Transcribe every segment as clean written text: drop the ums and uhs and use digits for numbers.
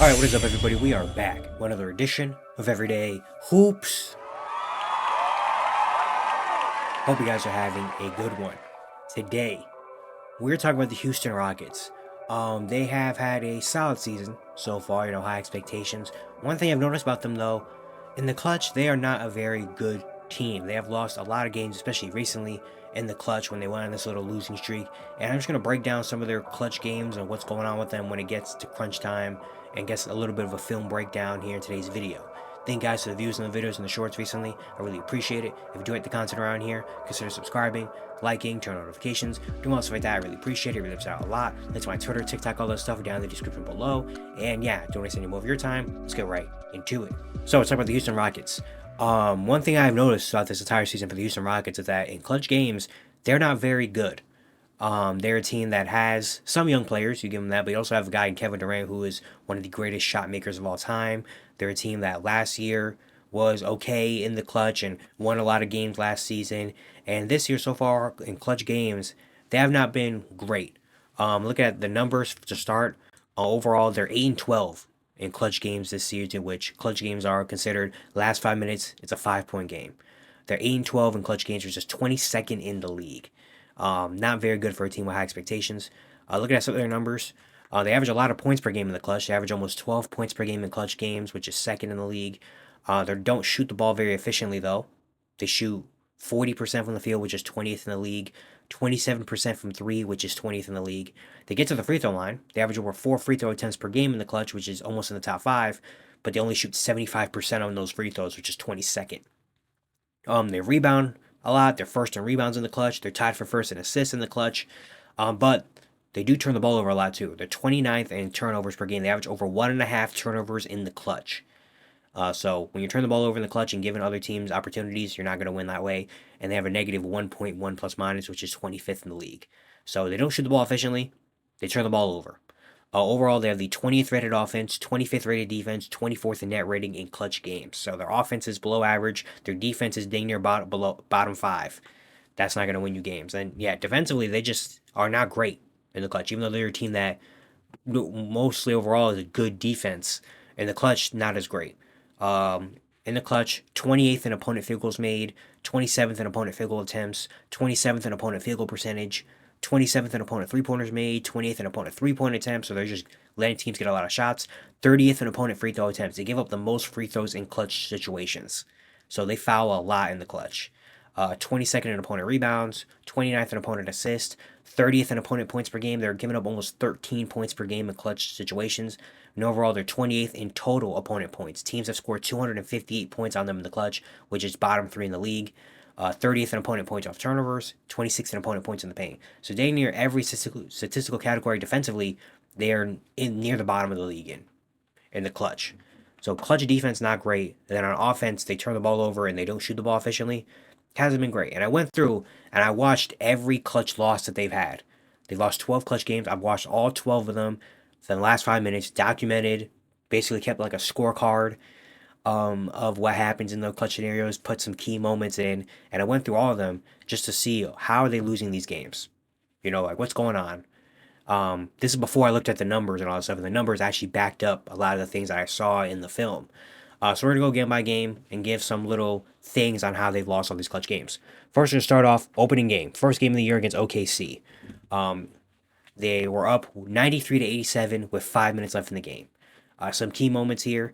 Alright, what is up everybody? We are back with another edition of Everyday Hoops. Hope you guys are having a good one. Today, we're talking about the Houston Rockets. They have had a solid season so far, high expectations. One thing I've noticed about them though, in the clutch, they are not a very good team. They have lost a lot of games, especially recently in the clutch when they went on this little losing streak. And I'm just going to break down some of their clutch games and what's going on with them when it gets to crunch time and gets a little bit of a film breakdown here in today's video. Thank you guys for the views on the videos and the shorts recently. I really appreciate it. If you do like the content around here, consider subscribing, liking, turn on notifications, doing all stuff like that. I really appreciate it. It really helps out a lot. That's my Twitter, TikTok, all that stuff down in the description below. And yeah, don't waste any more of your time. Let's get right into it. So let's talk about the Houston Rockets. One thing I've noticed throughout this entire season for the Houston Rockets is that in clutch games, they're not very good. They're a team that has some young players, you give them that, but you also have a guy in Kevin Durant who is one of the greatest shot makers of all time. They're a team that last year was okay in the clutch and won a lot of games last season. And this year so far in clutch games, they have not been great. Look at the numbers to start. Overall, they're 8-12 in clutch games this season, which clutch games are considered last 5 minutes, it's a 5 point game. They're 8-12 in clutch games, which is 22nd in the league. Not very good for a team with high expectations. Looking at some of their numbers, they average a lot of points per game in the clutch. They average almost 12 points per game in clutch games, which is second in the league. They don't shoot the ball very efficiently, though. They shoot 40% from the field, which is 20th in the league. 27% from three, which is 20th in the league. They get to the free throw line. They average over 4 free throw attempts per game in the clutch, which is almost in the top 5. But they only shoot 75% on those free throws, which is 22nd. They rebound a lot. They're first in rebounds in the clutch. They're tied for first in assists in the clutch. But they do turn the ball over a lot too. They're 29th in turnovers per game. They average over 1.5 turnovers in the clutch. So when you turn the ball over in the clutch and giving other teams opportunities, you're not going to win that way. And they have a negative 1.1 plus minus, which is 25th in the league. So they don't shoot the ball efficiently. They turn the ball over. Overall, they have the 20th rated offense, 25th rated defense, 24th in net rating in clutch games. So their offense is below average. Their defense is dang near bottom 5. That's not going to win you games. And yeah, defensively, they just are not great in the clutch, even though they're a team that mostly overall is a good defense. In the clutch, not as great. In the clutch, 28th in opponent field goals made, 27th in opponent field goal attempts, 27th in opponent field goal percentage, 27th in opponent three-pointers made, 20th in opponent three-point attempts, so they're just letting teams get a lot of shots, 30th in opponent free throw attempts. They give up the most free throws in clutch situations, so they foul a lot in the clutch. 22nd in opponent rebounds, 29th in opponent assists, 30th in opponent points per game. They're giving up almost 13 points per game in clutch situations. And overall, they're 28th in total opponent points. Teams have scored 258 points on them in the clutch, which is bottom 3 in the league. 30th in opponent points off turnovers, 26th in opponent points in the paint. So dang near every statistical category defensively, they are near the bottom of the league in the clutch. So clutch defense not great. And then on offense, they turn the ball over and they don't shoot the ball efficiently. Hasn't been great. And I went through and I watched every clutch loss that they've had. They lost 12 clutch games. I've watched all 12 of them for the last 5 minutes, documented, basically kept like a scorecard of what happens in the clutch scenarios, put some key moments in, and I went through all of them just to see how are they losing these games. Like what's going on. This is before I looked at the numbers and all that stuff, and the numbers actually backed up a lot of the things that I saw in the film. So we're gonna go game by game and give some little things on how they've lost all these clutch games. First, we're gonna start off opening game, first game of the year against OKC. They were up 93-87 with 5 minutes left in the game. Some key moments here.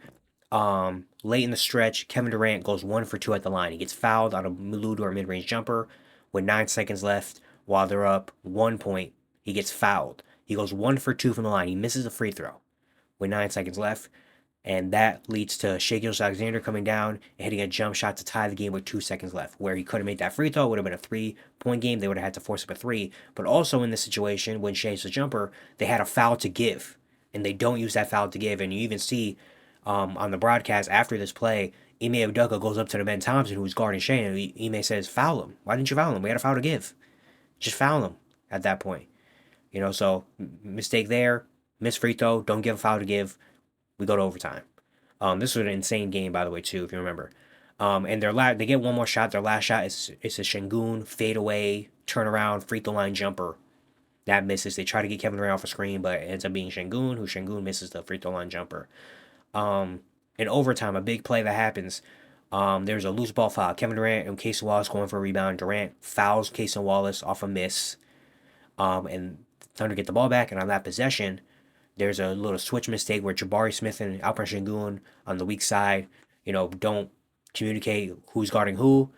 Late in the stretch, Kevin Durant goes 1 for 2 at the line. He gets fouled on a Ludor mid-range jumper with 9 seconds left while they're up 1 point. He gets fouled. He goes 1 for 2 from the line. He misses a free throw with 9 seconds left. And that leads to Shai Gilgeous-Alexander coming down and hitting a jump shot to tie the game with 2 seconds left. Where he could have made that free throw, it would have been a 3-point game. They would have had to force up a 3. But also in this situation, when Shai's a jumper, they had a foul to give. And they don't use that foul to give. And you even see on the broadcast after this play, Ime Udoka goes up to the Ben Thompson, who's guarding Shai, and Ime says, foul him. Why didn't you foul him? We had a foul to give. Just foul him at that point. So mistake there, miss free throw, don't give a foul to give. We go to overtime. This was an insane game, by the way, too, if you remember. And they get one more shot. Their last shot is a Sengun fadeaway turnaround free throw line jumper That misses. They try to get Kevin Durant off a screen, but it ends up being Şengün, who Şengün misses the free throw line jumper. In overtime, a big play that happens. There's a loose ball foul. Kevin Durant and Casey Wallace going for a rebound. Durant fouls Casey Wallace off a miss. And Thunder get the ball back, and on that possession, there's a little switch mistake where Jabari Smith and Alperen Şengün on the weak side, don't communicate who's guarding who.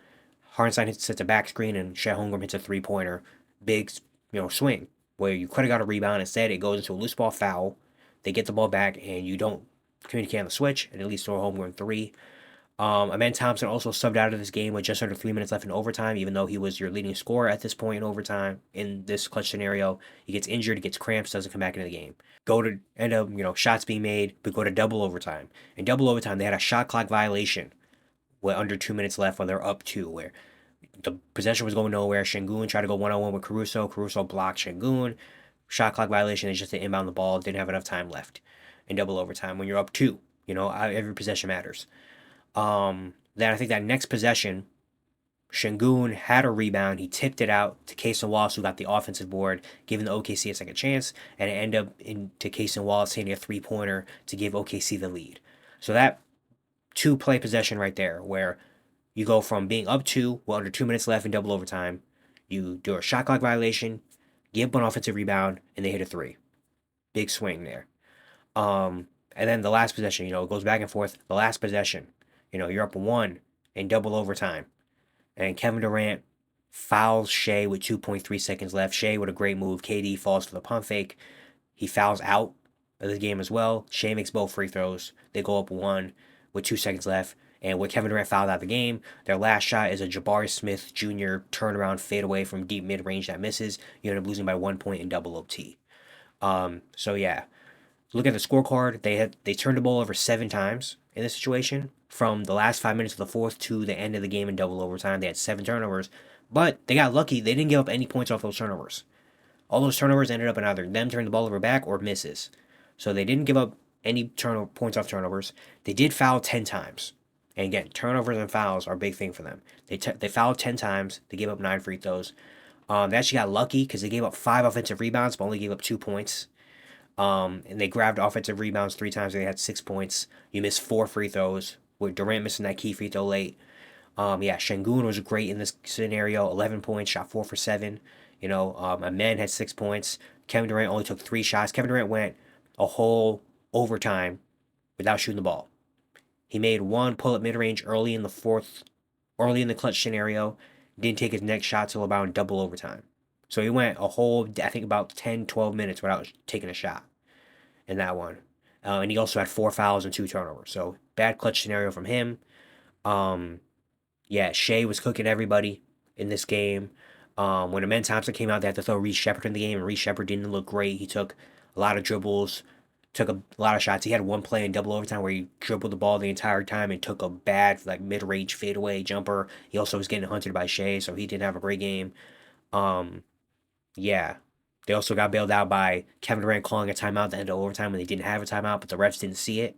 Hartenstein hits a back screen, and Chet Holmgren hits a three-pointer. Big, swing where you could have got a rebound. Instead, it goes into a loose ball foul. They get the ball back, and you don't communicate on the switch, and it leads to a Holmgren three. Amen Thompson also subbed out of this game with just under 3 minutes left in overtime, even though he was your leading scorer at this point in overtime in this clutch scenario. He gets injured, he gets cramps, doesn't come back into the game. Go to end up, shots being made, but go to double overtime. In double overtime, they had a shot clock violation with under 2 minutes left when they're up two, where the possession was going nowhere. Şengün tried to go one-on-one with Caruso. Caruso blocked Şengün. Shot clock violation is just to inbound the ball. Didn't have enough time left in double overtime when you're up two. Every possession matters. Then I think that next possession, Şengün had a rebound. He tipped it out to Casey Wallace, who got the offensive board, giving the OKC a second chance, and it ended up into Casey Wallace hitting a three-pointer to give OKC the lead. So that two-play possession right there, where you go from being up two with under 2 minutes left in double overtime, you do a shot clock violation, give up an offensive rebound, and they hit a three. Big swing there. And then the last possession, it goes back and forth. The last possession, you're up one in double overtime. And Kevin Durant fouls Shea with 2.3 seconds left. Shea with a great move. KD falls for the pump fake. He fouls out of the game as well. Shea makes both free throws. They go up one with 2 seconds left. And with Kevin Durant fouled out of the game, their last shot is a Jabari Smith Jr. turnaround fadeaway from deep mid-range that misses. You end up losing by 1 point in double OT. So yeah, look at the scorecard. They turned the ball over 7 times in this situation. From the last 5 minutes of the fourth to the end of the game in double overtime, they had 7 turnovers. But they got lucky. They didn't give up any points off those turnovers. All those turnovers ended up in either them turning the ball over back or misses. So they didn't give up any points off turnovers. They did foul 10 times. And again, turnovers and fouls are a big thing for them. They fouled 10 times. They gave up 9 free throws. They actually got lucky because they gave up 5 offensive rebounds, but only gave up 2 points. And they grabbed offensive rebounds 3 times. And they had 6 points. You missed 4 free throws, with Durant missing that key free throw late. Şengün was great in this scenario. 11 points, shot 4 for 7. Amen had 6 points. Kevin Durant only took 3 shots. Kevin Durant went a whole overtime without shooting the ball. He made 1 pull-up mid-range early in the clutch scenario. Didn't take his next shot till about double overtime. So he went a whole, I think, about 10, 12 minutes without taking a shot in that one. And he also had 4 fouls and 2 turnovers. So bad clutch scenario from him. Shea was cooking everybody in this game. When Amen Thompson came out, they had to throw Reece Sheppard in the game, and Reece Sheppard didn't look great. He took a lot of dribbles, took a lot of shots. He had one play in double overtime where he dribbled the ball the entire time and took a bad mid-range fadeaway jumper. He also was getting hunted by Shea, so he didn't have a great game. They also got bailed out by Kevin Durant calling a timeout at the end of overtime when they didn't have a timeout, but the refs didn't see it.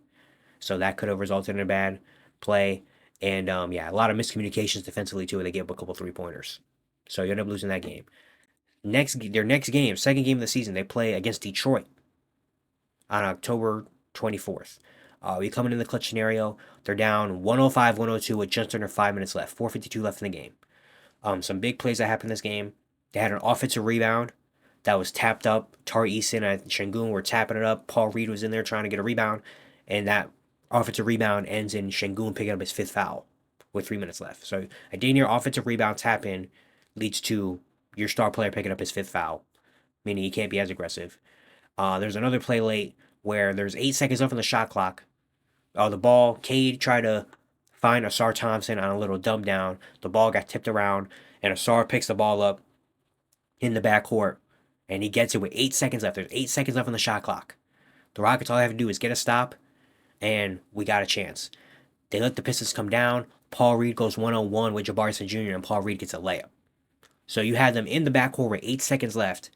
So that could have resulted in a bad play. And a lot of miscommunications defensively too. They gave up a couple 3-pointers. So you end up losing that game. Their next game, second game of the season, they play against Detroit on October 24th. We coming in the clutch scenario. They're down 105-102 with just under 5 minutes left. 4:52 left in the game. Some big plays that happened in this game. They had an offensive rebound that was tapped up. Tari Eason and Şengün were tapping it up. Paul Reed was in there trying to get a rebound. And that offensive rebound ends in Şengün picking up his 5th foul with 3 minutes left. So a day near offensive rebound tap in leads to your star player picking up his 5th foul, meaning he can't be as aggressive. There's another play late where there's 8 seconds left on the shot clock. The ball, Cade tried to find Ausar Thompson on a little dumb down. The ball got tipped around, and Ausar picks the ball up in the backcourt, and he gets it with 8 seconds left. There's 8 seconds left on the shot clock. The Rockets, all they have to do is get a stop, and we got a chance. They let the Pistons come down. Paul Reed goes one-on-one with Jabari Smith Jr., and Paul Reed gets a layup. So you had them in the backcourt with 8 seconds left,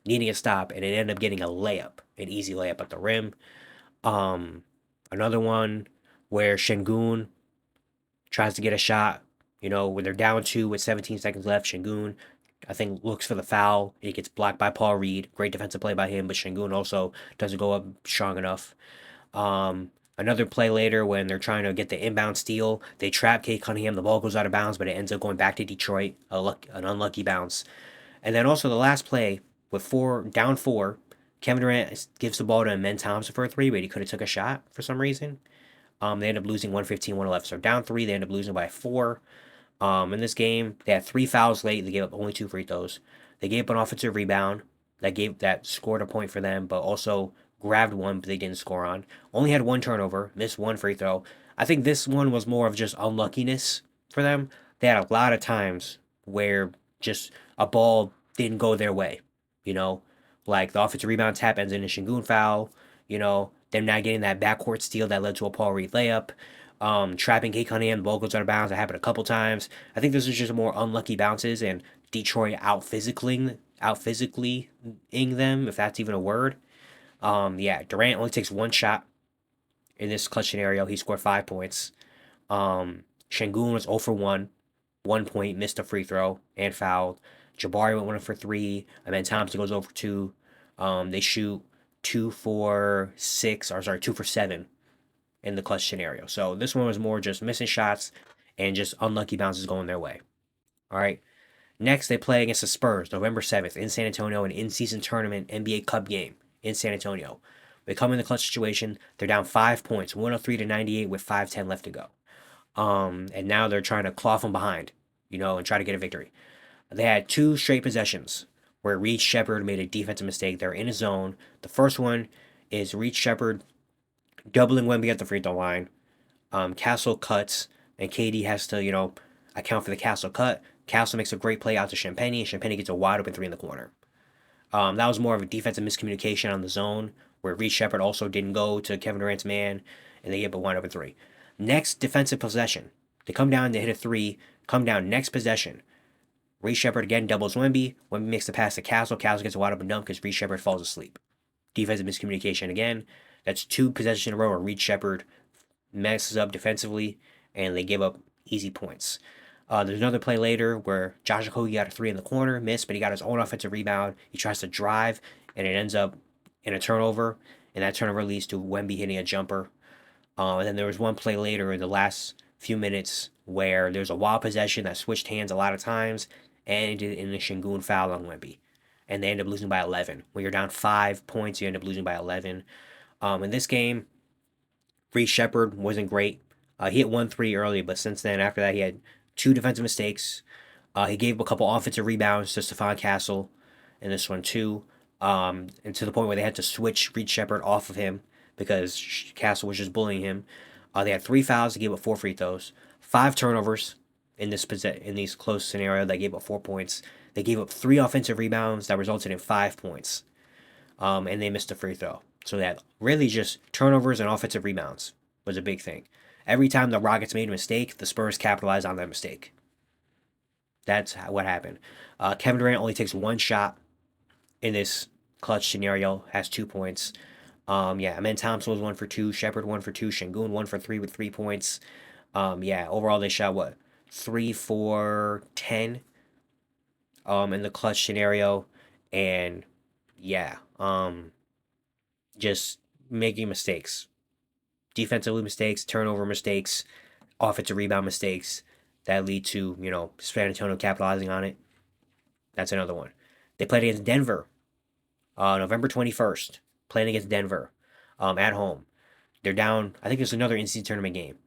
needing a stop, and it ended up getting a layup, an easy layup at the rim. Another one where Şengün tries to get a shot, when they're down 2 with 17 seconds left. Şengün I think looks for the foul. It gets blocked by Paul Reed. Great defensive play by him, but Şengün also doesn't go up strong enough. Another play later when they're trying to get the inbound steal, they trap Kate Cunningham. The ball goes out of bounds, but it ends up going back to Detroit. An unlucky bounce. And then also the last play with down four, Kevin Durant gives the ball to Amen Thompson for a three, but he could have took a shot for some reason. They end up losing 115-111. So down three, they end up losing by four. In this game, they had 3 fouls late. They gave up only 2 free throws. They gave up an offensive rebound that scored a point for them, but also grabbed one, but they didn't score on. Only had 1 turnover, missed 1 free throw. I think this one was more of just unluckiness for them. They had a lot of times where just a ball didn't go their way. You know, like the offensive rebound tap ends in a Şengün foul. You know, them not getting that backcourt steal that led to a Paul Reed layup. Trapping Kate Cunningham, the ball goes out of bounds. That happened a couple times. I think this is just more unlucky bounces and Detroit out physically ing them, if that's even a word. Yeah, Durant only takes 1 shot in this clutch scenario. He scored 5 points. Şengün was 0 for 1 point, missed a free throw and fouled. Jabari went 1 for 3. And then Thompson goes 0 for 2. They shoot 2 for 7 in the clutch scenario. So this one was more just missing shots and just unlucky bounces going their way. All right. Next, they play against the Spurs November 7th in San Antonio, an in-season tournament NBA Cup game in San Antonio. They come in the clutch situation. They're down 5 points, 103-98 with 5:10 left to go. And now they're trying to claw from behind, and try to get a victory. They had 2 straight possessions where Reed Sheppard made a defensive mistake. They're in a zone. The first one is Reed Sheppard doubling Wemby at the free throw line. Castle cuts, and KD has to, account for the Castle cut. Castle makes a great play out to Champagnie, and Champagnie gets a wide open 3 in the corner. That was more of a defensive miscommunication on the zone, where Reed Sheppard also didn't go to Kevin Durant's man, and they get a wide open 3. Next defensive possession. They come down, they hit a 3, come down next possession. Reed Sheppard again doubles Wemby. Wemby makes the pass to Castle. Castle gets a wide open dunk because Reed Sheppard falls asleep. Defensive miscommunication again. That's 2 possessions in a row where Reed Sheppard messes up defensively, and they give up easy points. There's another play later where Josh Okogie got a 3 in the corner, missed, but he got his own offensive rebound. He tries to drive, and it ends up in a turnover, and that turnover leads to Wemby hitting a jumper. And then there was one play later in the last few minutes where there's a wild possession that switched hands a lot of times, and ended in a Şengün foul on Wemby. And they end up losing by 11. When you're down 5 points, you end up losing by 11. In this game, Reed Sheppard wasn't great. He hit 1 3 early, but since then, after that, he had 2 defensive mistakes. He gave a couple offensive rebounds to Stephon Castle in this one, too. And to the point where they had to switch Reed Sheppard off of him because Castle was just bullying him. They had 3 fouls. They gave up 4 free throws. 5 turnovers in these close scenario that gave up 4 points. They gave up 3 offensive rebounds that resulted in 5 points. And they missed a free throw. So that really just turnovers and offensive rebounds was a big thing. Every time the Rockets made a mistake, the Spurs capitalized on that mistake. That's what happened. Kevin Durant only takes 1 shot in this clutch scenario, has 2 points. Amen Thompson was 1 for 2, Sheppard 1 for 2, Şengün 1 for 3 with 3 points. Overall they shot 3 for 10 in the clutch scenario, and just making mistakes. Defensively mistakes, turnover mistakes, offensive rebound mistakes that lead to, San Antonio capitalizing on it. That's another one. They played against Denver November 21st, playing against Denver at home. They're down, I think there's another in-season tournament game.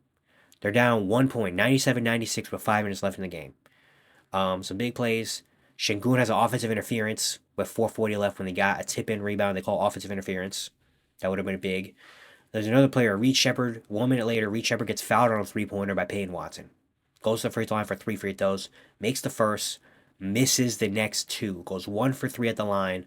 They're down 1 point, 97-96 with 5 minutes left in the game. Some big plays. Şengün has an offensive interference with 4:40 left when they got a tip-in rebound they call offensive interference. That would have been big. There's another player, Reed Sheppard. 1 minute later, Reed Sheppard gets fouled on a 3-pointer by Peyton Watson. Goes to the free throw line for 3 free throws. Makes the first. Misses the next 2. Goes 1 for 3 at the line.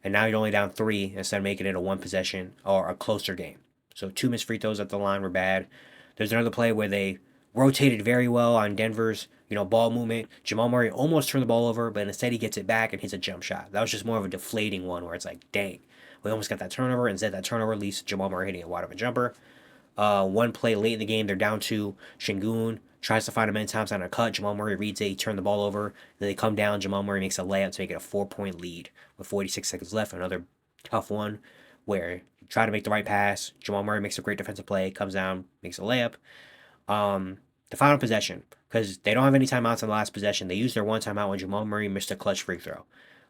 And now you're only down 3 instead of making it a 1 possession or a closer game. So 2 missed free throws at the line were bad. There's another play where they rotated very well on Denver's, ball movement. Jamal Murray almost turned the ball over, but instead he gets it back and hits a jump shot. That was just more of a deflating one where it's like, dang, we almost got that turnover. Instead, that turnover leads to Jamal Murray hitting a wide open jumper. One play late in the game, they're down 2. Şengün tries to find Amen Thompson on a cut. Jamal Murray reads it. He turned the ball over. Then they come down. Jamal Murray makes a layup to make it a 4-point lead with 46 seconds left. Another tough one where you try to make the right pass. Jamal Murray makes a great defensive play, comes down, makes a layup. The final possession, because they don't have any timeouts on the last possession. They used their one timeout when Jamal Murray missed a clutch free throw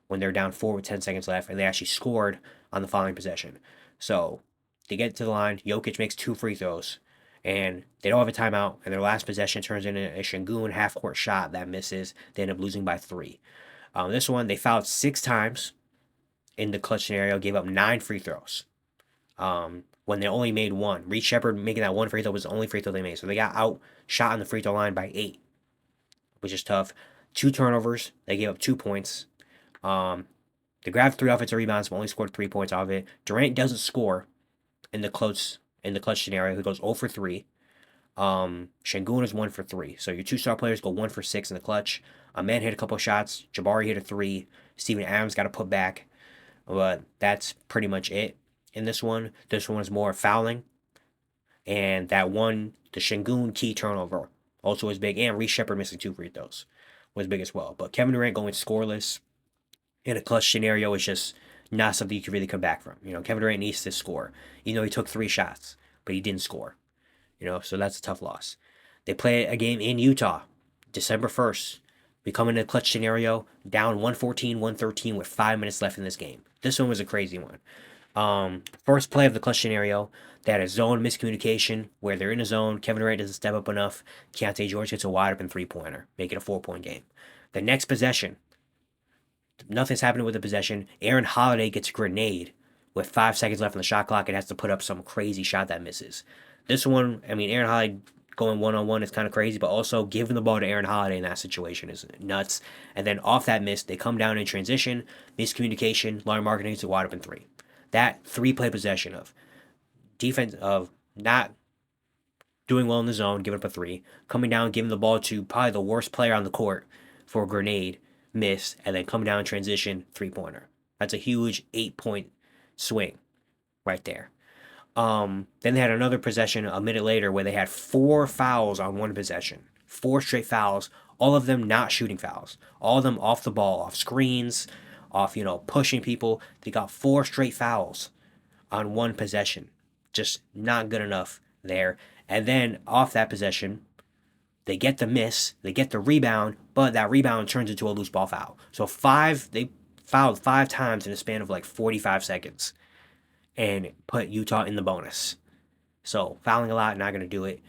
when they're down 4 with 10 seconds left, and they actually scored on the following possession. So they get to the line. Jokic makes 2 free throws, and they don't have a timeout, and their last possession turns into a Sengun half-court shot that misses. They end up losing by 3. This one, they fouled 6 times in the clutch scenario, gave up 9 free throws when they only made 1. Reed Sheppard making that 1 free throw was the only free throw they made. So they got outshot on the free throw line by 8, which is tough. 2 turnovers. They gave up 2 points. They grabbed 3 offensive rebounds, but only scored 3 points off it. Durant doesn't score in the clutch scenario. He goes 0 for 3. Sengun is 1 for 3. So your 2 star players go 1 for 6 in the clutch. A man hit a couple shots. Jabari hit a 3. Steven Adams got a put back. But that's pretty much it in this one. This one is more fouling. And that one, the Sengun key turnover, also was big. And Reed Sheppard missing 2 free throws was big as well. But Kevin Durant going scoreless in a clutch scenario is just not something you can really come back from. Kevin Durant needs to score. He took 3 shots, but he didn't score. So that's a tough loss. They play a game in Utah, December 1st. We come in a clutch scenario, down 114, 113 with 5 minutes left in this game. This one was a crazy one. First play of the clutch scenario, they had a zone miscommunication where they're in a zone. Kevin Durant doesn't step up enough. Keontae George hits a wide open 3-pointer, make it a 4-point game. The next possession, nothing's happening with the possession. Aaron Holiday gets a grenade with 5 seconds left on the shot clock and has to put up some crazy shot that misses. This one, Aaron Holiday going one-on-one is kind of crazy, but also giving the ball to Aaron Holiday in that situation is nuts. And then off that miss, they come down in transition, miscommunication, Lauri Markkanen hits a wide open 3. That 3-play possession of defense, of not doing well in the zone, giving up a 3, coming down, giving the ball to probably the worst player on the court for a grenade, miss, and then coming down in transition, 3-pointer. That's a huge 8-point swing right there. Then they had another possession a minute later where they had 4 fouls on one possession. 4 straight fouls, all of them not shooting fouls. All of them off the ball, off screens, off, pushing people. They got 4 straight fouls on one possession. Just not good enough there. And then off that possession, they get the miss, they get the rebound, but that rebound turns into a loose ball foul. So they fouled 5 times in a span of like 45 seconds. And put Utah in the bonus. So fouling a lot, not going to do it.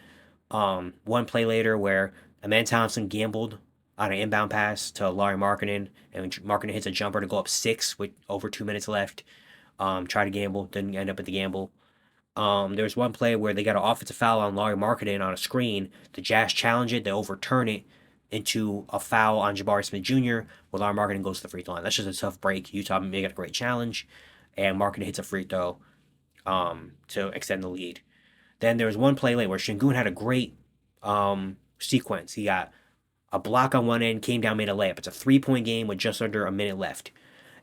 One play later where Amen Thompson gambled on an inbound pass to Lauri Markkanen, and Markkanen hits a jumper to go up 6 with over 2 minutes left. Try to gamble, didn't end up with the gamble. There was one play where they got an offensive foul on Lauri Markkanen on a screen. The Jazz challenge it, they overturn it into a foul on Jabari Smith Jr. where Lauri Markkanen goes to the free throw line. That's just a tough break. Utah made it a great challenge. And Markkanen hits a free throw to extend the lead. Then there was one play late where Sengun had a great sequence. He got a block on one end, came down, made a layup. It's a 3-point game with just under a minute left.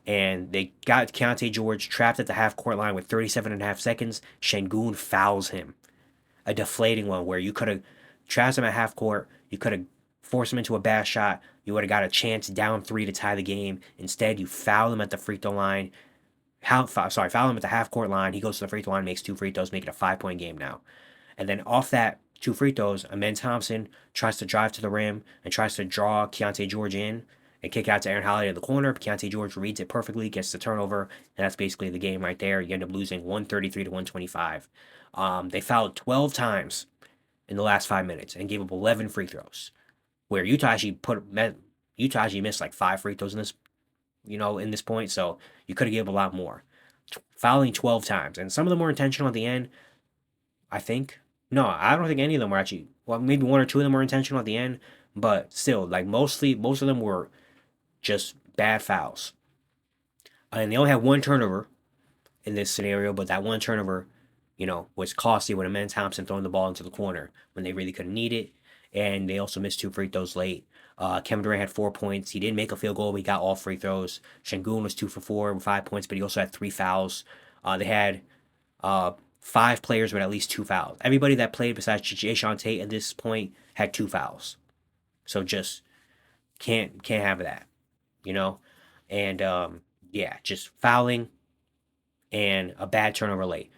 And they got Keontae George trapped at the half-court line with 37.5 seconds. Sengun fouls him. A deflating one where you could have trapped him at half-court. You could have forced him into a bad shot. You would have got a chance down 3 to tie the game. Instead, you foul him at the free throw line. Foul him at the half-court line. He goes to the free throw line, makes 2 free throws, make it a 5-point game now. And then off that 2 free throws, Amen Thompson tries to drive to the rim and tries to draw Keontae George in and kick out to Aaron Holiday in the corner. Keontae George reads it perfectly, gets the turnover, and that's basically the game right there. You end up losing 133 to 125. They fouled 12 times in the last 5 minutes and gave up 11 free throws, where Utah actually missed like 5 free throws in this point, so you could have given a lot more. Fouling 12 times, and some of them were intentional at the end, I think. No, I don't think any of them were actually, well, maybe 1 or 2 of them were intentional at the end, but still, like most of them were just bad fouls. And they only had 1 turnover in this scenario, but that 1 turnover, was costly when Amen Thompson throwing the ball into the corner when they really couldn't need it. And they also missed 2 free throws late. Kevin Durant had 4 points. He didn't make a field goal, but he got all free throws. Sengun was 2 for 4 with 5 points, but he also had 3 fouls. They had 5 players with at least 2 fouls. Everybody that played besides Jae'Sean Tate at this point had 2 fouls. So just can't have that, you know? And yeah, just fouling and a bad turnover late.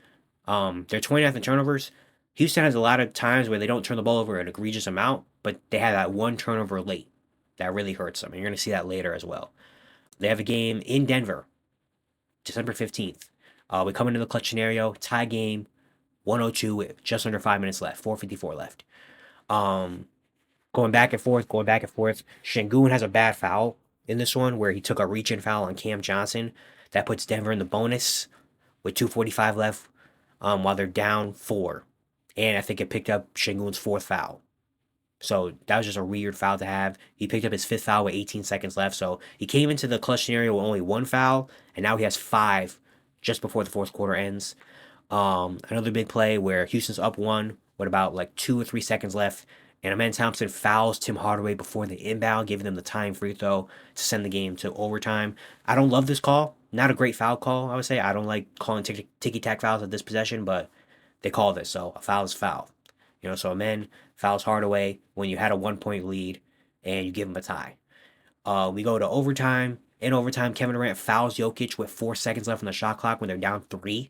They're 29th in turnovers. Houston has a lot of times where they don't turn the ball over an egregious amount, but they have that one turnover late that really hurts them. And you're going to see that later as well. They have a game in Denver, December 15th. We come into the clutch scenario, tie game, 102 with just under 5 minutes left, 4:54 left. Going back and forth, going back and forth. Sengun has a bad foul in this one where he took a reach-in foul on Cam Johnson. That puts Denver in the bonus with 2:45 left while they're down 4. And I think it picked up Sengun's 4th foul. So that was just a weird foul to have. He picked up his 5th foul with 18 seconds left. So he came into the clutch scenario with only 1 foul, and now he has 5 just before the 4th quarter ends. Another big play where Houston's up 1 with about like 2 or 3 seconds left, and Amen Thompson fouls Tim Hardaway before the inbound, giving them the time free throw to send the game to overtime. I don't love this call. Not a great foul call, I would say. I don't like calling ticky-tack fouls at this possession, but they call this, so a foul is foul. You know, so Amen fouls Hardaway when you had a 1-point lead and you give him a tie. We go to overtime. In overtime, Kevin Durant fouls Jokic with 4 seconds left on the shot clock when they're down 3,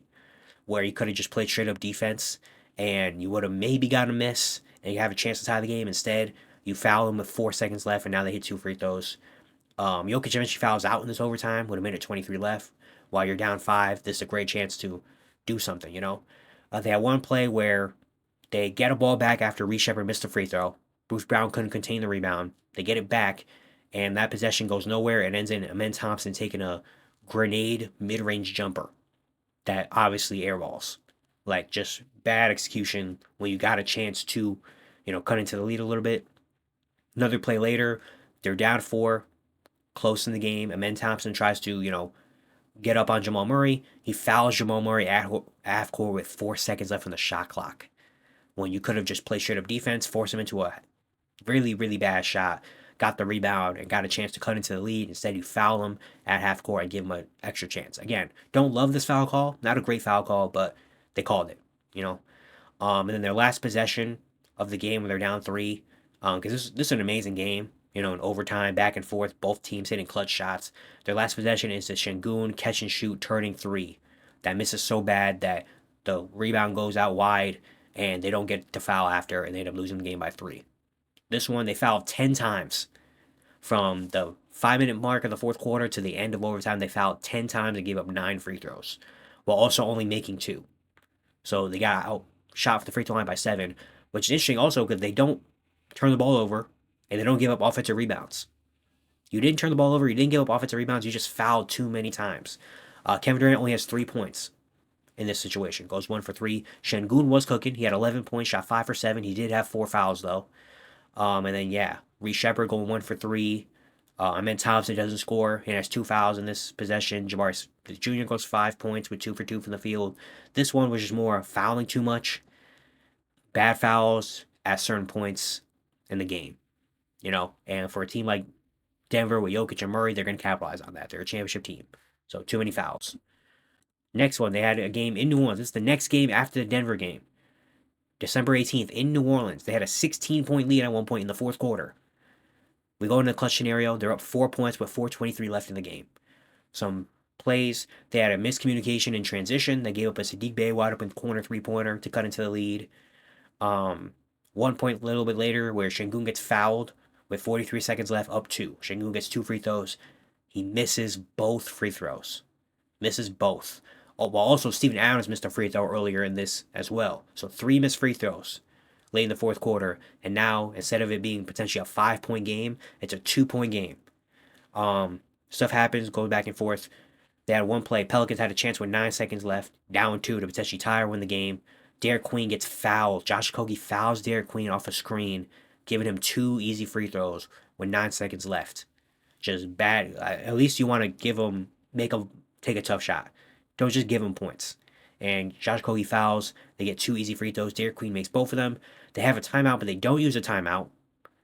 where you could have just played straight up defense and you would have maybe got a miss and you have a chance to tie the game. Instead, you foul him with 4 seconds left and now they hit 2 free throws. Jokic eventually fouls out in this overtime with a minute 23 left. While you're down 5, this is a great chance to do something, you know? They had one play where they get a ball back after Reece Shepard missed a free throw. Bruce Brown couldn't contain the rebound. They get it back, and that possession goes nowhere. It ends in Amen Thompson taking a grenade mid-range jumper that obviously airballs. Like, just bad execution when you got a chance to, you know, cut into the lead a little bit. Another play later, they're down 4, close in the game. Amen Thompson tries to, you know, get up on Jamal Murray. He fouls Jamal Murray at half court with 4 seconds left on the shot clock. When you could have just played straight up defense, forced him into a really, really bad shot, got the rebound, and got a chance to cut into the lead. Instead, you foul him at half court and give him an extra chance. Again, don't love this foul call. Not a great foul call, but they called it, you know. And then their last possession of the game when they're down 3, because this is an amazing game. You know, in overtime, back and forth, both teams hitting clutch shots. Their last possession is the Sengun catch and shoot turning 3 that misses so bad that the rebound goes out wide and they don't get to foul after and they end up losing the game by 3. This one, they fouled 10 times. From the 5-minute mark of the 4th quarter to the end of overtime, they fouled 10 times and gave up 9 free throws, while also only making 2. So they got outshot for the free throw line by 7, which is interesting also because they don't turn the ball over and they don't give up offensive rebounds. You didn't turn the ball over, you didn't give up offensive rebounds, you just fouled too many times. Kevin Durant only has 3 points in this situation. Goes 1 for 3. Sengun was cooking. He had 11 points, shot 5 for 7. He did have 4 fouls, though. And then, yeah, Reece Shepard going 1 for 3. Amen Thompson doesn't score. He has 2 fouls in this possession. Jabari Jr. goes 5 points with 2 for 2 from the field. This one was just more fouling too much. Bad fouls at certain points in the game. You know, and for a team like Denver with Jokic and Murray, they're going to capitalize on that. They're a championship team. So too many fouls. Next one, they had a game in New Orleans. This is the next game after the Denver game. December 18th in New Orleans. They had a 16-point lead at one point in the 4th quarter. We go into the clutch scenario. They're up 4 points with 4:23 left in the game. Some plays, they had a miscommunication in transition. They gave up a Saddiq Bey wide open corner 3-pointer to cut into the lead. 1 point a little bit later where Sengun gets fouled with 43 seconds left, up 2. Sengun gets 2 free throws. He misses both free throws. Misses both. While also Steven Adams missed a free throw earlier in this as well. So 3 missed free throws late in the 4th quarter. And now, instead of it being potentially a 5-point game, it's a 2-point game. Stuff happens, goes back and forth. They had one play. Pelicans had a chance with 9 seconds left, down 2 to potentially tie or win the game. Derek Queen gets fouled. Josh Okogie fouls Derek Queen off a screen, giving him 2 easy free throws with 9 seconds left. Just bad. At least you want to give him, take a tough shot. Don't just give him points. And Josh Okogie fouls. They get 2 easy free throws. Derek Queen makes both of them. They have a timeout, but they don't use a timeout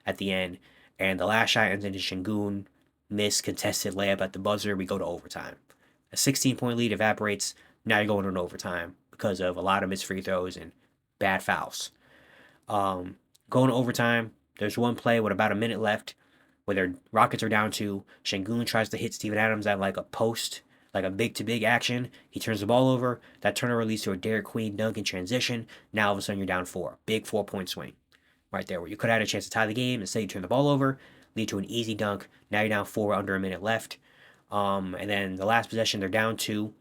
at the end. And the last shot ends in a Sengun missed contested layup at the buzzer. We go to overtime. A 16-point lead evaporates. Now you're going to overtime. because of a lot of missed free throws and bad fouls. Going to overtime, there's one play with about a minute left where their Rockets are down 2. Sengun tries to hit Steven Adams at like a post, like a big-to-big action. He turns the ball over. That turnover leads to a Derek Queen dunk in transition. Now all of a sudden you're down 4. Big 4-point swing right there where you could have had a chance to tie the game. Instead you turn the ball over, lead to an easy dunk. Now you're down 4 under a minute left. And then the last possession, they're down 2.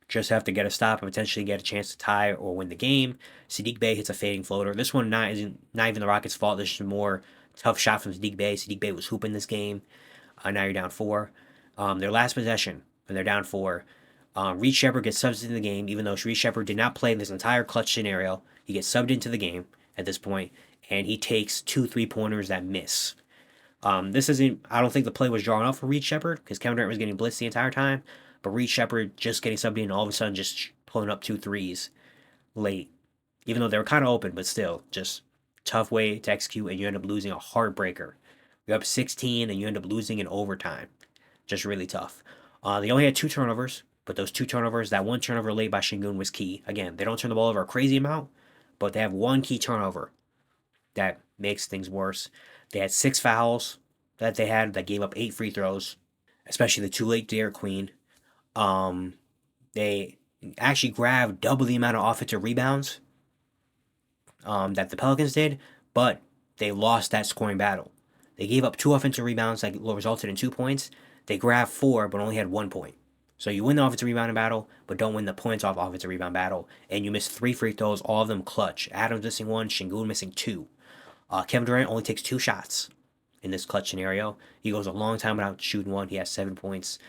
Just have to get a stop and potentially get a chance to tie or win the game. Saddiq Bey hits a fading floater. This one isn't even the Rockets' fault. This is a more tough shot from Saddiq Bey. Saddiq Bey was hooping this game. Now you're down 4. Their last possession, and they're down 4. Reed Sheppard gets subbed into the game, even though Reed Sheppard did not play in this entire clutch scenario. He gets subbed into the game at this point, and he takes 2 3-pointers that miss. This isn't. I don't think the play was drawn up for Reed Sheppard because Kevin Durant was getting blitzed the entire time. But Reed Sheppard just getting subbed in, all of a sudden just pulling up 2 threes late, even though they were kind of open, but still just tough way to execute, and you end up losing a heartbreaker. You're up 16, and you end up losing in overtime. Just really tough. They only had 2 turnovers, but those 2 turnovers, that one turnover late by Sengun was key. Again, they don't turn the ball over a crazy amount, but they have one key turnover that makes things worse. They had 6 fouls that gave up 8 free throws, especially the 2 late Derek Queen. They actually grabbed double the amount of offensive rebounds that the Pelicans did, but they lost that scoring battle. They gave up 2 offensive rebounds that resulted in 2 points. They grabbed 4, but only had 1 point. So you win the offensive rebounding battle, but don't win the points off offensive rebound battle. And you miss 3 free throws, all of them clutch. Adams missing 1, Sengun missing 2. Kevin Durant only takes 2 shots in this clutch scenario. He goes a long time without shooting one. He has 7 points.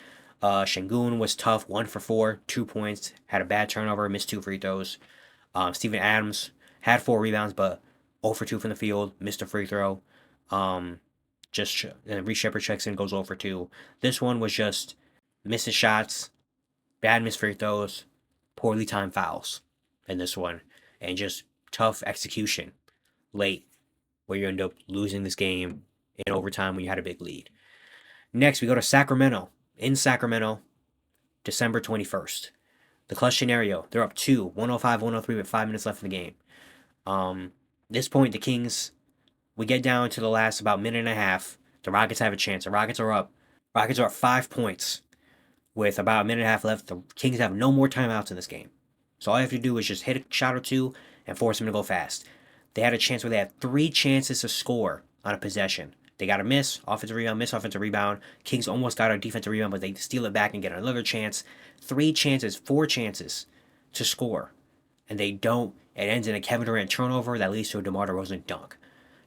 Sengun was tough, 1 for 4, 2 points, had a bad turnover, missed 2 free throws. Steven Adams had 4 rebounds, but 0 for 2 from the field, missed a free throw. Reed Sheppard checks in, goes 0 for 2. This one was just missing shots, bad missed free throws, poorly timed fouls in this one, and just tough execution late, where you end up losing this game in overtime when you had a big lead. Next, we go to Sacramento. In Sacramento, December 21st. The clutch scenario, they're up 2, 105-103 with 5 minutes left in the game. This point, the Kings, we get down to the last about minute and a half. The Rockets have a chance. The Rockets are up 5 points with about a minute and a half left. The Kings have no more timeouts in this game. So all you have to do is just hit a shot or 2 and force them to go fast. They had a chance where they had 3 chances to score on a possession. They got a miss, offensive offensive rebound. Kings almost got a defensive rebound, but they steal it back and get another chance. 4 chances to score. And they don't. It ends in a Kevin Durant turnover that leads to a DeMar DeRozan dunk.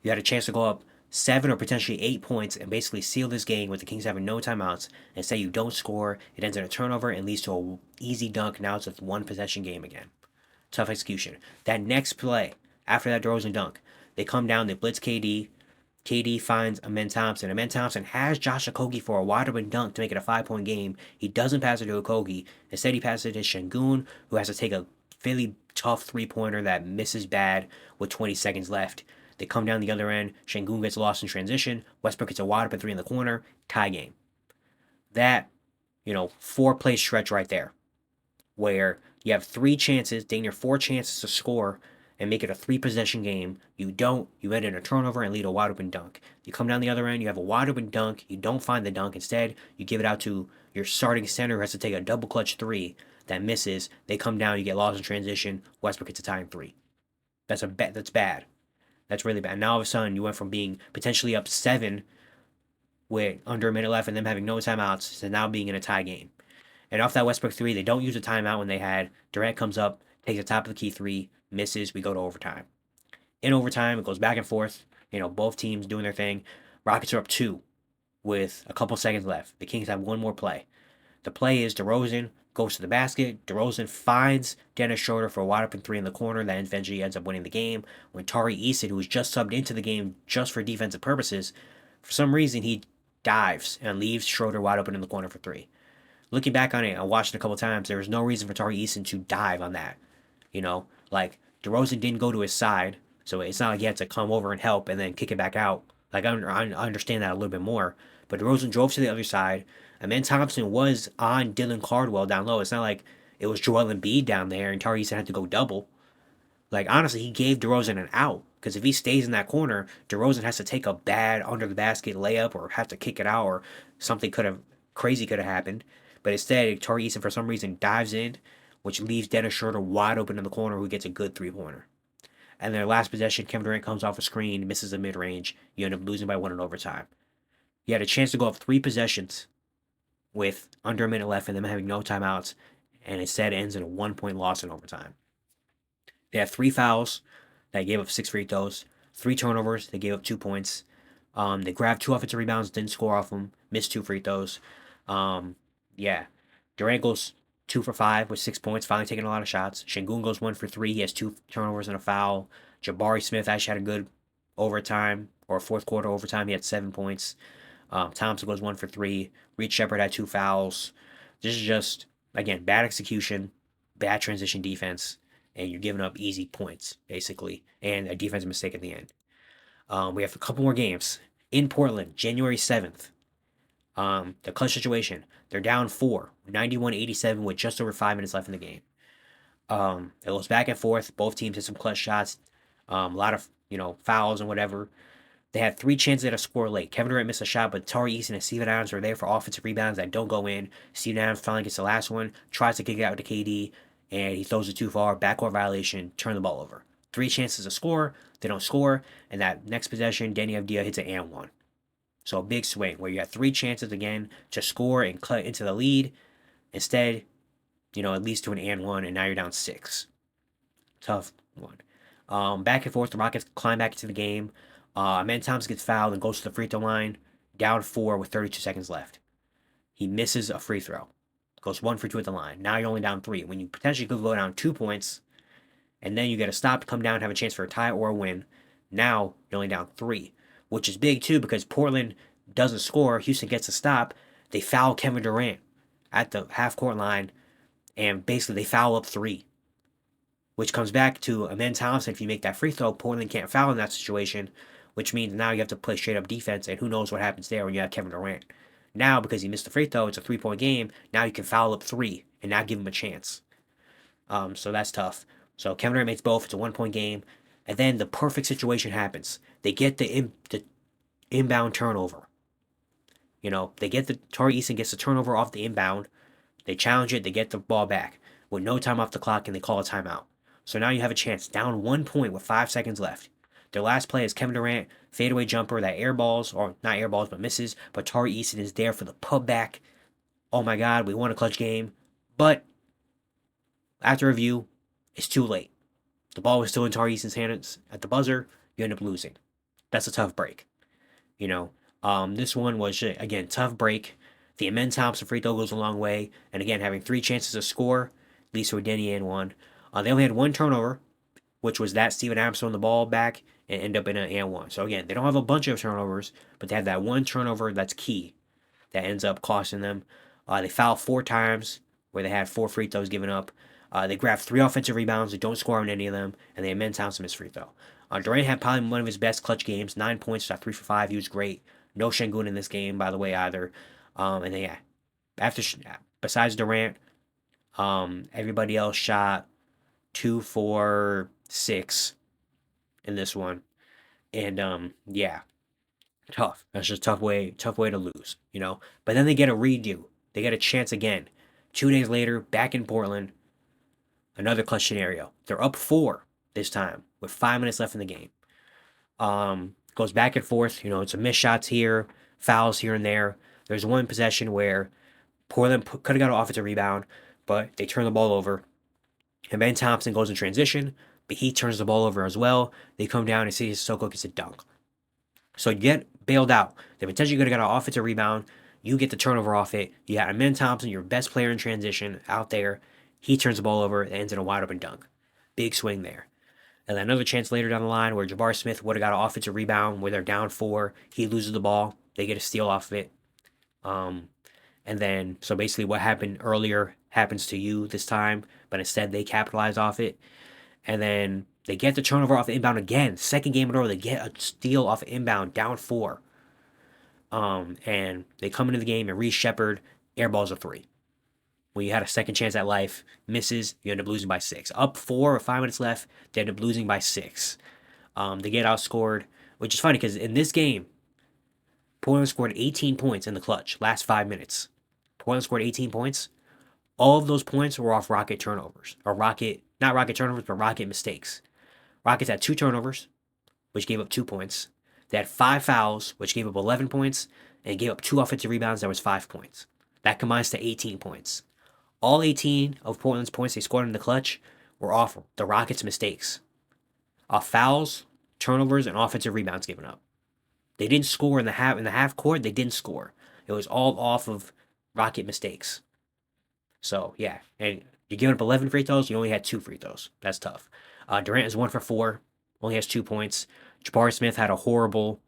You had a chance to go up 7 or potentially 8 points and basically seal this game with the Kings having no timeouts. And say you don't score, it ends in a turnover and leads to an easy dunk. Now it's a 1 possession game again. Tough execution. That next play, after that DeRozan dunk, they come down, they blitz KD. KD finds Amen Thompson. Amen Thompson has Josh Okogie for a wide open dunk to make it a 5-point game. He doesn't pass it to Okogie. Instead, he passes it to Sengun, who has to take a fairly tough 3-pointer that misses bad with 20 seconds left. They come down the other end. Sengun gets lost in transition. Westbrook gets a wide open 3 in the corner. Tie game. That, 4-play stretch right there, where you have 3 chances, dang near 4 chances to score and make it a 3-possession game. You don't. You end in a turnover and lead a wide open dunk. You come down the other end, you have a wide open dunk. You don't find the dunk. Instead, you give it out to your starting center who has to take a double clutch 3 that misses. They come down, you get lost in transition. Westbrook gets a tying 3. That's bad. That's really bad. Now all of a sudden, you went from being potentially up 7 with under a minute left and them having no timeouts to now being in a tie game. And off that Westbrook 3, they don't use a timeout when they had. Durant comes up, takes the top of the key 3, misses. We go to overtime. In overtime, it goes back and forth. Both teams doing their thing. Rockets are up 2 with a couple seconds left. The Kings have one more play. The play is DeRozan goes to the basket. DeRozan finds Dennis Schroeder for a wide open 3 in the corner that eventually ends up winning the game. When Tari Eason, who was just subbed into the game just for defensive purposes, for some reason he dives and leaves Schroeder wide open in the corner for 3. Looking back on it, I watched it a couple times. There was no reason for Tari Eason to dive on that. DeRozan didn't go to his side, so it's not like he had to come over and help and then kick it back out. I understand that a little bit more. But DeRozan drove to the other side. Amen Thompson was on Dylan Cardwell down low. It's not like it was Joel Embiid down there, and Tari Eason had to go double. Like, honestly, he gave DeRozan an out. Because if he stays in that corner, DeRozan has to take a bad under the basket layup or have to kick it out, or something crazy could have happened. But instead, Tari Eason, for some reason, dives in, which leaves Dennis Schroeder wide open in the corner, who gets a good 3-pointer. And their last possession, Kevin Durant comes off a screen, misses a mid range. You end up losing by 1 in overtime. You had a chance to go up 3 possessions with under a minute left and them having no timeouts, and instead ends in a 1-point loss in overtime. They had 3 fouls. They gave up 6 free throws. 3 turnovers. They gave up 2 points. They grabbed 2 offensive rebounds, didn't score off them, missed 2 free throws. Yeah. Durant goes 2 for 5 with 6 points, finally taking a lot of shots. Şengün goes 1 for 3. He has 2 turnovers and a foul. Jabari Smith actually had a good overtime, or fourth quarter overtime. He had 7 points. Thompson goes 1 for 3. Reed Sheppard had 2 fouls. This is just, again, bad execution, bad transition defense, and you're giving up easy points, basically, and a defensive mistake at the end. We have a couple more games. In Portland, January 7th, the clutch situation. They're down 4, 91-87 with just over 5 minutes left in the game. It goes back and forth. Both teams hit some clutch shots. A lot of, fouls and whatever. They had 3 chances at a score late. Kevin Durant missed a shot, but Tari Eason and Steven Adams were there for offensive rebounds that don't go in. Steven Adams finally gets the last one, tries to kick it out to KD, and he throws it too far. Backcourt violation, turn the ball over. 3 chances to score, they don't score, and that next possession, Deni Avdija hits an and one. So a big swing where you had 3 chances again to score and cut into the lead. Instead, it leads to an and one, and now you're down 6. Tough one. Back and forth, the Rockets climb back into the game. Amen Thompson gets fouled and goes to the free throw line, down 4 with 32 seconds left. He misses a free throw. Goes 1 for 2 at the line. Now you're only down 3. When you potentially could go down 2 points, and then you get a stop to come down and have a chance for a tie or a win. Now you're only down 3, which is big too because Portland doesn't score. Houston gets a stop. They foul Kevin Durant at the half-court line, and basically they foul up 3, which comes back to Amen Thompson. If you make that free throw, Portland can't foul in that situation, which means now you have to play straight-up defense, and who knows what happens there when you have Kevin Durant. Now, because he missed the free throw, it's a 3-point game. Now you can foul up 3 and not give him a chance. So that's tough. So Kevin Durant makes both. It's a 1-point game. And then the perfect situation happens. They get the inbound turnover. Tari Eason gets the turnover off the inbound. They challenge it. They get the ball back with no time off the clock, and they call a timeout. So now you have a chance. Down 1 point with 5 seconds left. Their last play is Kevin Durant, fadeaway jumper that airballs, or not airballs, but misses. But Tari Eason is there for the putback. Oh my God, we won a clutch game. But after review, it's too late. The ball was still in Tari Eason's hands at the buzzer. You end up losing. That's a tough break. This one was, again, tough break. The Amen Thompson free throw goes a long way. And again, having 3 chances to score leads to a Deni and one. They only had 1 turnover, which was that Steven Adams throwing the ball back and end up in an and one. So again, they don't have a bunch of turnovers, but they have that 1 turnover that's key that ends up costing them. They foul 4 times where they had 4 free throws given up. They grab 3 offensive rebounds. They don't score on any of them, and they Amen Thompson missed free throw. Durant had probably one of his best clutch games. 9 points, shot 3 for 5. He was great. No Şengün in this game, by the way, either. And then besides Durant, everybody else shot 2 for 6 in this one. And tough. That's just tough way to lose, But then they get a redo. They get a chance again. 2 days later, back in Portland, another clutch scenario. They're up 4 this time with 5 minutes left in the game. Goes back and forth. It's some missed shots here, fouls here and there. There's one possession where Portland could have got an offensive rebound, but they turn the ball over. And Ben Thompson goes in transition, but he turns the ball over as well. They come down and Sissoko gets a dunk. So you get bailed out. They potentially could have got an offensive rebound. You get the turnover off it. You got Amen Thompson, your best player in transition, out there. He turns the ball over and ends in a wide open dunk. Big swing there. And then another chance later down the line where Jabari Smith would have got an offensive rebound where they're down 4. He loses the ball. They get a steal off of it. And then, so basically what happened earlier happens to you this time, but instead they capitalize off it. And then they get the turnover off the inbound again. Second game in a row, they get a steal off the inbound, down 4. And they come into the game and Reed Sheppard airballs a 3. when you had a second chance at life, misses, you end up losing by 6. Up 4 with 5 minutes left, they end up losing by 6. They get outscored, which is funny because in this game, Portland scored 18 points in the clutch, last 5 minutes. Portland scored 18 points. All of those points were off Rocket turnovers. Not Rocket turnovers, but Rocket mistakes. Rockets had 2 turnovers, which gave up 2 points. They had 5 fouls, which gave up 11 points, and gave up 2 offensive rebounds, that was 5 points. That combines to 18 points. All 18 of Portland's points they scored in the clutch were off the Rockets' mistakes. Off fouls, turnovers, and offensive rebounds given up. They didn't score in the half court, they didn't score. It was all off of Rocket mistakes. So, yeah. And you're giving up 11 free throws, you only had 2 free throws. That's tough. Durant is 1 for 4, only has 2 points. Jabari Smith had a horrible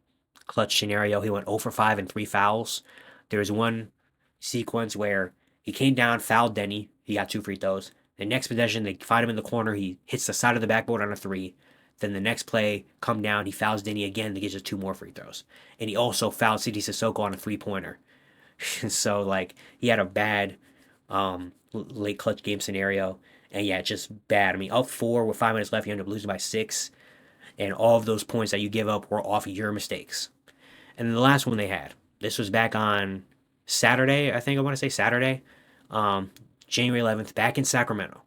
clutch scenario. He went 0 for 5 and 3 fouls. There was one sequence where he came down, fouled Denny. He got 2 free throws. The next possession, they find him in the corner. He hits the side of the backboard on a 3. Then the next play, come down, he fouls Denny again. That gives us 2 more free throws. And he also fouled Sidi Sissoko on a 3-pointer. So, like, he had a bad late clutch game scenario. And yeah, just bad. I mean, up 4 with 5 minutes left, you end up losing by 6. And all of those points that you give up were off your mistakes. And then the last one they had, this was back on Saturday, I think I want to say Saturday, January 11th, back in Sacramento.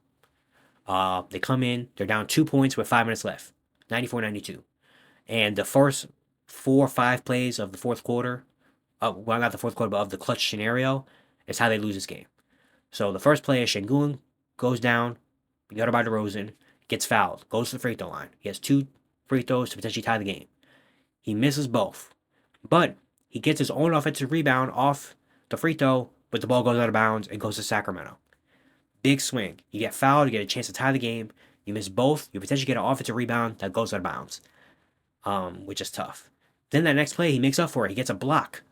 They come in, they're down 2 points with 5 minutes left, 94-92. And the first 4 or 5 plays of the fourth quarter, well, not the fourth quarter, but of the clutch scenario, is how they lose this game. So the first play is Şengün goes down, guarded by DeRozan, gets fouled, goes to the free throw line. He has 2 free throws to potentially tie the game. He misses both. But he gets his own offensive rebound off the free throw, but the ball goes out of bounds and goes to Sacramento. Big swing. You get fouled, you get a chance to tie the game. You miss both, you potentially get an offensive rebound that goes out of bounds, which is tough. Then that next play, he makes up for it. He gets a block.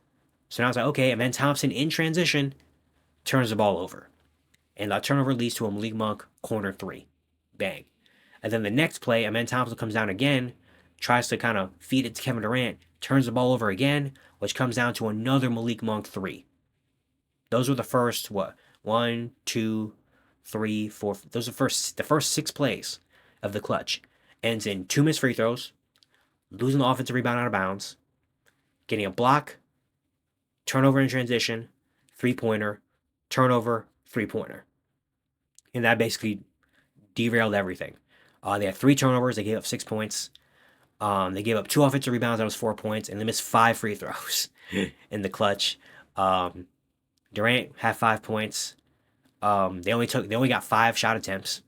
So now it's like, okay, Amen Thompson in transition turns the ball over. And that turnover leads to a Malik Monk corner 3. Bang. And then the next play, Amen Thompson comes down again, tries to kind of feed it to Kevin Durant, turns the ball over again, which comes down to another Malik Monk 3. Those were the first, 1, 2, 3, 4. Those are the first 6 plays of the clutch. Ends in 2 missed free throws, losing the offensive rebound out of bounds, getting a block, turnover in transition, 3-pointer, turnover, 3-pointer. And that basically derailed everything. They had 3 turnovers. They gave up 6 points. They gave up 2 offensive rebounds. That was 4 points. And they missed 5 free throws in the clutch. Durant had 5 points. They only got 5 shot attempts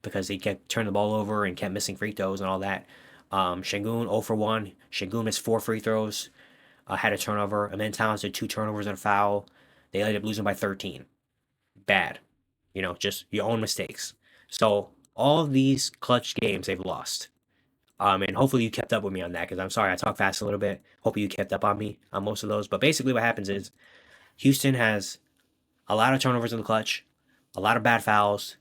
because they kept turning the ball over and kept missing free throws and all that. Şengün 0 for 1. Şengün missed 4 free throws. Had a turnover. Amen Thompson 2 turnovers and a foul. They ended up losing by 13. Bad. Just your own mistakes. So all of these clutch games they've lost. And hopefully you kept up with me on that because I'm sorry I talk fast a little bit. Hope you kept up on me on most of those. But basically what happens is Houston has a lot of turnovers in the clutch, a lot of bad fouls,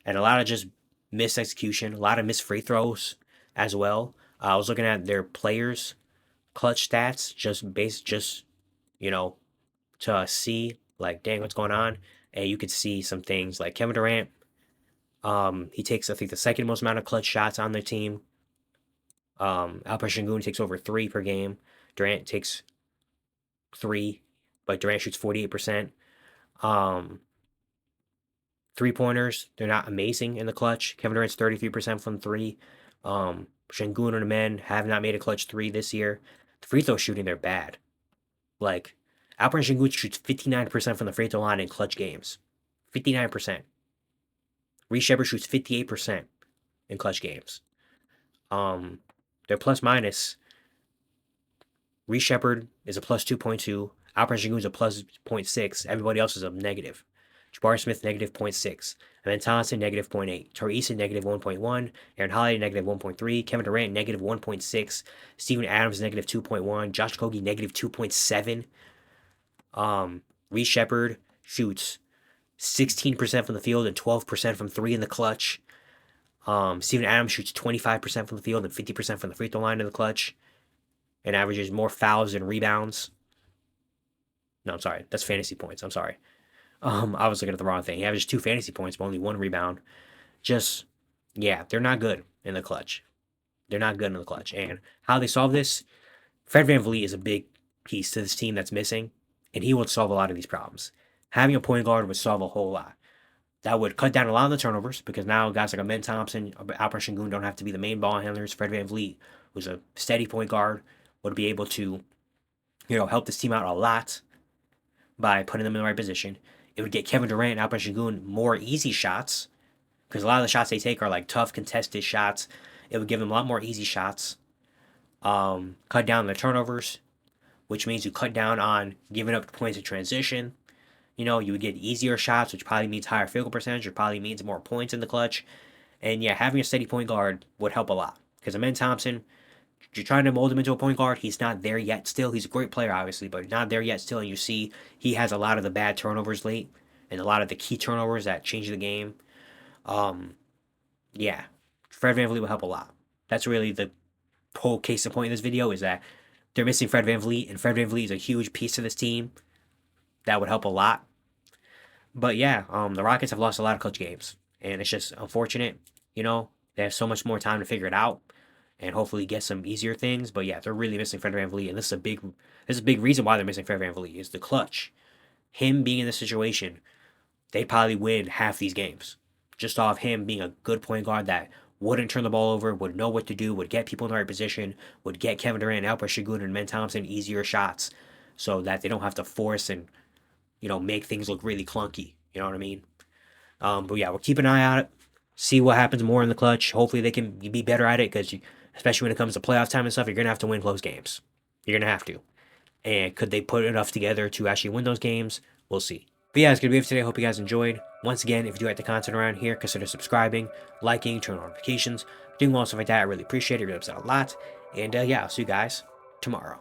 and a lot of just missed execution, a lot of missed free throws as well. I was looking at their players' clutch stats to see like, dang, what's going on. And you could see some things like Kevin Durant. He takes, I think, the second most amount of clutch shots on their team. Alperen Şengün takes over 3 per game. Durant takes 3, but Durant shoots 48%. 3-pointers, they're not amazing in the clutch. Kevin Durant's 33% from 3. Şengün and the men have not made a clutch 3 this year. The free throw shooting, they're bad. Like, Alperen Şengün shoots 59% from the free throw line in clutch games. 59%. Reece Shepard shoots 58% in clutch games. Their plus minus. Reece Shepard is a plus 2.2. Alperen Şengün is a plus 0.6. Everybody else is a negative. Jabari Smith, negative 0.6. Amen Thompson, negative 0.8. Tari Eason, negative 1.1. Aaron Holiday, negative 1.3. Kevin Durant, negative 1.6. Steven Adams, negative 2.1. Josh Okogie, negative 2.7. Reece Shepard shoots 16% from the field and 12% from 3 in the clutch. Steven Adams shoots 25% from the field and 50% from the free throw line in the clutch. And averages more fouls and rebounds. No, I'm sorry. That's fantasy points. I'm sorry. I was looking at the wrong thing. He averaged 2 fantasy points, but only 1 rebound. Just, yeah, they're not good in the clutch. They're not good in the clutch. And how they solve this, Fred VanVleet is a big piece to this team that's missing, and he would solve a lot of these problems. Having a point guard would solve a whole lot. That would cut down a lot of the turnovers because now guys like Amen Thompson, Alperen Sengun don't have to be the main ball handlers. Fred VanVleet, who's a steady point guard, would be able to, help this team out a lot by putting them in the right position. It would get Kevin Durant and Alperen Sengun more easy shots because a lot of the shots they take are like tough contested shots. It would give them a lot more easy shots. Cut down the turnovers, which means you cut down on giving up points in transition. You would get easier shots, which probably means higher field goal percentage, which probably means more points in the clutch. And yeah, having a steady point guard would help a lot. Because Amen Thompson, you're trying to mold him into a point guard. He's not there yet still. He's a great player, obviously, but not there yet still. And you see he has a lot of the bad turnovers late and a lot of the key turnovers that change the game. Yeah, Fred VanVleet will help a lot. That's really the whole case in point in this video is that they're missing Fred VanVleet, and Fred VanVleet is a huge piece of this team. That would help a lot. But yeah, the Rockets have lost a lot of clutch games, and it's just unfortunate. They have so much more time to figure it out, and hopefully get some easier things. But yeah, they're really missing Fred VanVleet, and this is a big reason why they're missing Fred VanVleet is the clutch. Him being in this situation, they'd probably win half these games just off him being a good point guard that wouldn't turn the ball over, would know what to do, would get people in the right position, would get Kevin Durant, Alperen Sengun, and Amen Thompson easier shots, so that they don't have to force and make things look really clunky. You know what I mean? But yeah, we'll keep an eye on it. See what happens more in the clutch. Hopefully they can be better at it because, especially when it comes to playoff time and stuff, you're going to have to win close games. You're going to have to. And could they put enough together to actually win those games? We'll see. But yeah, it's going to be it for today. Hope you guys enjoyed. Once again, if you do like the content around here, consider subscribing, liking, turn on notifications, doing all stuff like that. I really appreciate it. It really helps out a lot. And yeah, I'll see you guys tomorrow.